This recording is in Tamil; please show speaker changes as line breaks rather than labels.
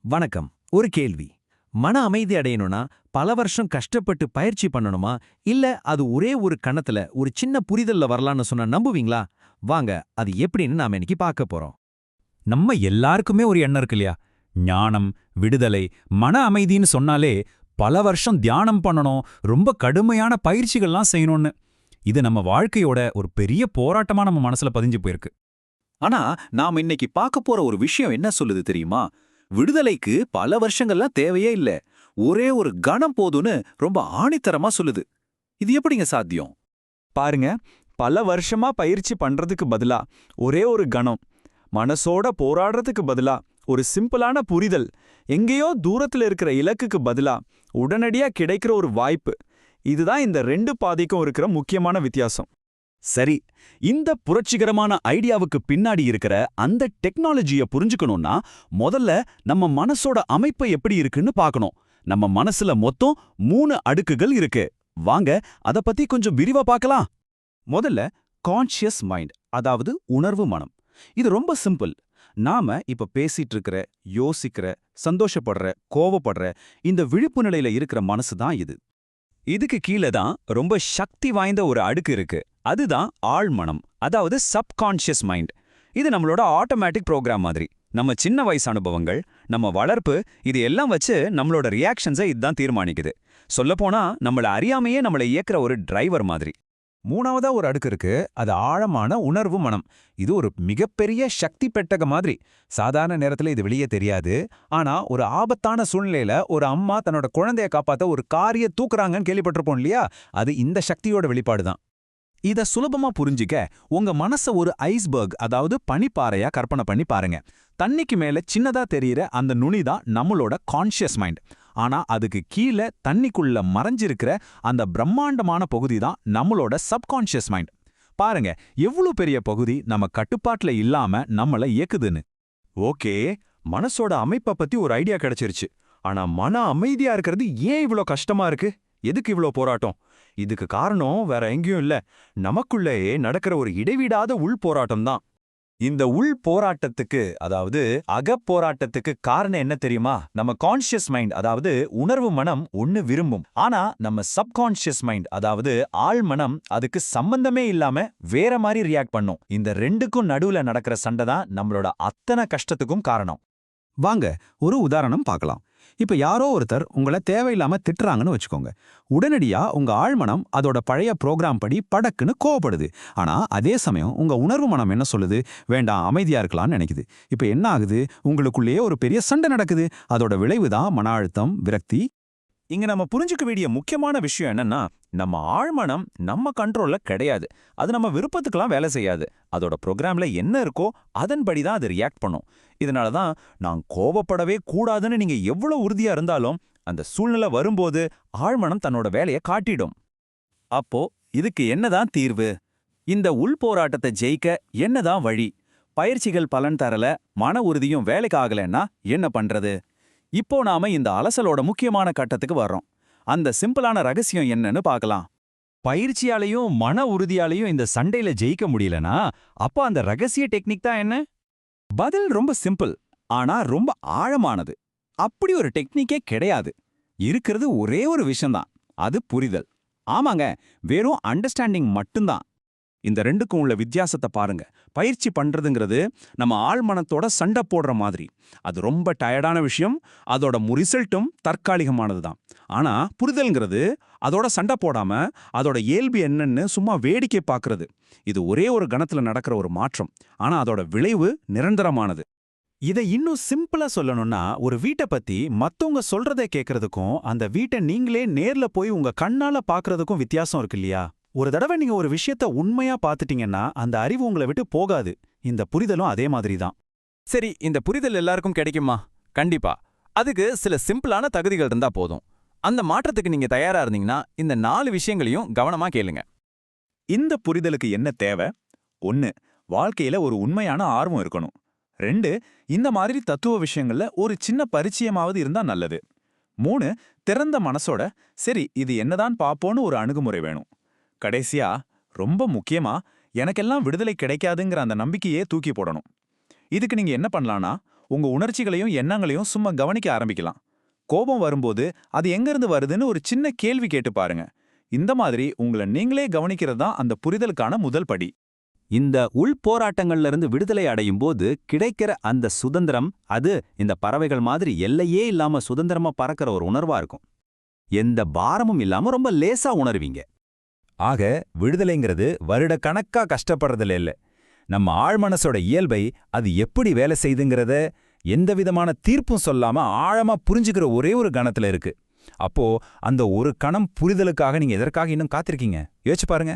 வணக்கம். ஒரு கேள்வி. மன அமைதி அடையணும்னா பல வருஷம் கஷ்டப்பட்டு பயிற்சி பண்ணணுமா? இல்ல அது ஒரே ஒரு கணத்துல ஒரு சின்ன புரிதல்ல வரலான்னு சொன்னா நம்புவீங்களா? வாங்க, அது எப்படின்னு நாம இன்னைக்கு பார்க்க போறோம்.
நம்ம எல்லாருக்குமே ஒரு எண்ணம் இருக்கு இல்லையா? ஞானம், விடுதலை, மன அமைதின்னு சொன்னாலே பல வருஷம் தியானம் பண்ணணும், ரொம்ப கடுமையான பயிற்சிகள்லாம் செய்யணும்னு. இது நம்ம வாழ்க்கையோட ஒரு பெரிய போராட்டமா நம்ம மனசுல பதிஞ்சு போயிருக்கு.
ஆனா நாம இன்னைக்கு பார்க்க போற ஒரு விஷயம் என்ன சொல்லுது தெரியுமா? விடுதலைக்கு பல வருஷங்கள்லாம் தேவையே இல்ல. ஒரே ஒரு கணம் போதும்னு ரொம்ப ஆணித்தரமா சொல்லுது. இது எப்படிங்க சாத்தியம்?
பாருங்க, பல வருஷமா பயிற்சி பண்றதுக்கு பதிலா ஒரே ஒரு கணம், மனசோட போராடுறதுக்கு பதிலா ஒரு சிம்பிளான புரிதல், எங்கேயோ தூரத்துல இருக்கிற இலக்குக்கு பதிலா உடனடியா கிடைக்கிற ஒரு வாய்ப்பு, இதுதான் இந்த ரெண்டு பாதைக்கும் இருக்கிற முக்கியமான வித்தியாசம்.
சரி, இந்த புரட்சிகரமான ஐடியாவுக்கு பின்னாடி இருக்கிற அந்த டெக்னாலஜிய புரிஞ்சுக்கணும்னா முதல்ல நம்ம மனசோட அமைப்பு எப்படி இருக்குன்னு பார்க்கணும். நம்ம மனசுல மொத்தம் 3 அடுக்குகள் இருக்கு. வாங்க அத பத்தி கொஞ்சம் விரிவா பார்க்கலாம். முதல்ல கான்ஷியஸ் மைண்ட், அதாவது உணர்வு மனம். இது ரொம்ப சிம்பிள். நாம இப்ப பேசிட்டு இருக்கிற, யோசிக்கிற, சந்தோஷப்படுற, கோவப்படுற இந்த விழிப்பு நிலையில இருக்கிற மனசு தான் இது. இதுக்கு கீழே தான் ரொம்ப சக்தி வாய்ந்த ஒரு அடுக்கு இருக்கு. அதுதான் ஆழ்மனம், அதாவது சப்கான்ஷியஸ் மைண்ட். இது நம்மளோட ஆட்டோமேட்டிக் ப்ரோக்ராம் மாதிரி. நம்ம சின்ன வயசு அனுபவங்கள், நம்ம வளர்ப்பு, இது எல்லாம் வச்சு நம்மளோட ரியாக்ஷன்ஸை இதுதான் தீர்மானிக்குது. சொல்லப்போனா நம்மள அறியாமையே நம்மளை இயக்குற ஒரு டிரைவர் மாதிரி.
மூணாவதா ஒரு அடுக்கு இருக்கு. அது ஆழமான உணர்வு மனம். இது ஒரு மிகப்பெரிய சக்தி பெட்டக மாதிரி. சாதாரண நேரத்துல இது வெளியே தெரியாது. ஆனா ஒரு ஆபத்தான சூழ்நிலையில ஒரு அம்மா தன்னோட குழந்தைய காப்பாத்த ஒரு காரிய தூக்குறாங்கன்னு கேள்விப்பட்டிருப்போம் இல்லையா? அது இந்த சக்தியோட வெளிப்பாடுதான். இத சுலபமா புரிஞ்சிக்க உங்க மனச ஒரு ஐஸ்பர்க், அதாவது பனிப்பாறையா கற்பனை பண்ணி பாருங்க. தண்ணிக்கு மேல சின்னதா தெரியிற அந்த நுனிதான் நம்மளோட கான்ஷியஸ் மைண்ட். ஆனா அதுக்கு கீழே தண்ணிக்குள்ள மறைஞ்சிருக்கிற அந்த பிரம்மாண்டமான பகுதி தான் நம்மளோட சப்கான்ஷியஸ் மைண்ட். பாருங்க, எவ்வளவு பெரிய பகுதி நம்ம கட்டுப்பாட்டுல இல்லாம நம்மள இயக்குதுன்னு.
ஓகே, மனசோட அமைப்பை பத்தி ஒரு ஐடியா கிடைச்சிருச்சு. ஆனா மன அமைதியா இருக்கிறது ஏன் இவ்ளோ கஷ்டமா இருக்கு? எதுக்கு இவ்ளோ போராட்டம்? இதுக்கு காரணம் வேற எங்கேயும் இல்ல, நமக்குள்ளேயே நடக்கிற ஒரு இடைவிடாத உள் போராட்டம் தான். இந்த உள் போராட்டத்துக்கு, அதாவது அகப்போராட்டத்துக்கு காரணம் என்ன தெரியுமா? நம்ம கான்ஷியஸ் மைண்ட், அதாவது உணர்வு மனம் ஒன்னு விரும்பும். ஆனா நம்ம சப்கான்ஷியஸ் மைண்ட், அதாவது ஆழ் மனம், அதுக்கு சம்பந்தமே இல்லாம வேற மாதிரி ரியாக்ட் பண்ணும். இந்த ரெண்டுக்கும் நடுவுல நடக்கிற சண்டை தான் நம்மளோட அத்தனை கஷ்டத்துக்கும் காரணம்.
வாங்க ஒரு உதாரணம் பார்க்கலாம். இப்ப யாரோ ஒருத்தர் உங்களை தேவையில்லாம திட்டுறாங்கன்னு வச்சுக்கோங்க. உடனடியா உங்க ஆழ்மனம் அதோட பழைய ப்ரோக்ராம் படி படக்குன்னு கோவப்படுது. ஆனா அதே சமயம் உங்க உணர்வு மனம் என்ன சொல்லுது? வேண்டாம், அமைதியா இருக்கலாம்னு நினைக்குது. இப்ப என்ன ஆகுது? உங்களுக்குள்ளேயே ஒரு பெரிய சண்டை நடக்குது. அதோட விளைவுதான் மன அழுத்தம், விரக்தி.
இங்க நம்ம புரிஞ்சுக்க வேண்டிய முக்கியமான விஷயம் என்னன்னா, நம்ம ஆழ்மனம் நம்ம கண்ட்ரோல்ல கிடையாது. அது நம்ம விருப்பத்துக்கெல்லாம் வேலை செய்யாது. அதோட ப்ரோக்ராம்ல என்ன இருக்கோ அதன்படி தான் அது ரியாக்ட் பண்ணும். இதனால தான் நான் கோபப்படவே கூடாதுன்னு நீங்க எவ்வளவு உறுதியா இருந்தாலும் அந்த சூழ்நிலை வரும்போது ஆழ்மனம் தன்னோட வேலையை காட்டிடும். அப்போ இதுக்கு என்னதான் தீர்வு? இந்த உள் போராட்டத்தை ஜெயிக்க என்னதான் வழி? பயிற்சிகள் பலன் தரல, மன உறுதியும் வேலைக்கு ஆகலைன்னா என்ன பண்றது? இப்போ நாம இந்த அலசலோட முக்கியமான கட்டத்துக்கு வர்றோம். அந்த சிம்பிளான ரகசியம் என்னன்னு பார்க்கலாம்.
பயிற்சியாலையும் மன உறுதியாலையும் இந்த சண்டையில ஜெயிக்க முடியலனா, அப்போ அந்த ரகசிய டெக்னிக் தான் என்ன?
பதில் ரொம்ப சிம்பிள், ஆனா ரொம்ப ஆழமானது. அப்படி ஒரு டெக்னிக்கே கிடையாது. இருக்கிறது ஒரே ஒரு விஷயம்தான், அது புரிதல். ஆமாங்க, வெறும் அண்டர்ஸ்டாண்டிங் மட்டும்தான். இந்த ரெண்டுக்கும் உள்ள வித்தியாசத்தை பாருங்க. பயிற்சி பண்றதுங்கிறது நம்ம ஆழ்மனத்தோட சண்டை போடுற மாதிரி. அது ரொம்ப டயர்டான விஷயம். அதோட ரிசல்ட்டும் தற்காலிகமானது தான். ஆனா புரிதல்ங்கிறது அதோட சண்டை போடாம அதோட இயல்பு என்னன்னு சும்மா வேடிக்கை பார்க்கறது. இது ஒரே ஒரு கணத்துல நடக்கிற ஒரு மாற்றம். ஆனா அதோட விளைவு நிரந்தரமானது. இதை இன்னும் சிம்பிளா சொல்லணும்னா, ஒரு வீட்டை பத்தி மத்தவங்க சொல்றதை கேட்கறதுக்கும் அந்த வீட்டை நீங்களே நேர்ல போய் உங்க கண்ணால பார்க்கறதுக்கும் வித்தியாசம் இருக்கு இல்லையா? ஒரு தடவை நீங்க ஒரு விஷயத்த உண்மையா பார்த்துட்டீங்கன்னா அந்த அறிவு உங்களை விட்டு போகாது. இந்த புரிதலும் அதே மாதிரி தான்.
சரி, இந்த புரிதல் எல்லாருக்கும் கிடைக்குமா? கண்டிப்பா. அதுக்கு சில சிம்பிளான தகுதிகள் இருந்தா போதும். அந்த மாற்றத்துக்கு நீங்க தயாரா இருந்தீங்கன்னா இந்த 4 விஷயங்களையும் கவனமா கேளுங்க.
இந்த புரிதலுக்கு என்ன தேவை? 1. வாழ்க்கையில ஒரு உண்மையான ஆர்வம் இருக்கணும். 2. இந்த மாதிரி தத்துவ விஷயங்கள்ல ஒரு சின்ன பரிச்சயமாவது இருந்தா நல்லது. 3. திறந்த மனசோட சரி இது என்னதான் பாப்போன்னு ஒரு அணுகுமுறை வேணும். கடைசியா, ரொம்ப முக்கியமா, எனக்கெல்லாம் விடுதலை கிடைக்காதுங்கிற அந்த நம்பிக்கையே தூக்கி போடணும். இதுக்கு நீங்க என்ன பண்ணலாம்னா,
உங்க உணர்ச்சிகளையும் எண்ணங்களையும் சும்மா கவனிக்க ஆரம்பிக்கலாம். கோபம் வரும்போது அது எங்கிருந்து வருதுன்னு ஒரு சின்ன கேள்வி கேட்டு பாருங்க. இந்த மாதிரி உங்களை நீங்களே கவனிக்கிறது தான் அந்த புரிதலுக்கான முதல் படி.
இந்த உள்போராட்டங்கள்ல இருந்து விடுதலை அடையும் போது கிடைக்கிற அந்த சுதந்திரம், அது இந்த பறவைகள் மாதிரி எல்லையே இல்லாம சுதந்திரமா பறக்கிற ஒரு உணர்வா இருக்கும். எந்த பாரமும் இல்லாம ரொம்ப லேசா உணர்வீங்க.
ஆக விடுதலைங்கிறது வருடக்கணக்கா கஷ்டப்படுறதுல இல்ல, நம்ம ஆழ்மனசோட இயல்பை அது எப்படி வேலை செய்துங்கிறத எந்தவிதமான தீர்ப்பும் சொல்லாம ஆழமா புரிஞ்சுக்கிற ஒரே ஒரு கணத்துல இருக்கு. அப்போ அந்த ஒரு கணம் புரிதலுக்காக நீங்க எதற்காக இன்னும் காத்திருக்கீங்க? யோசிச்சு பாருங்க.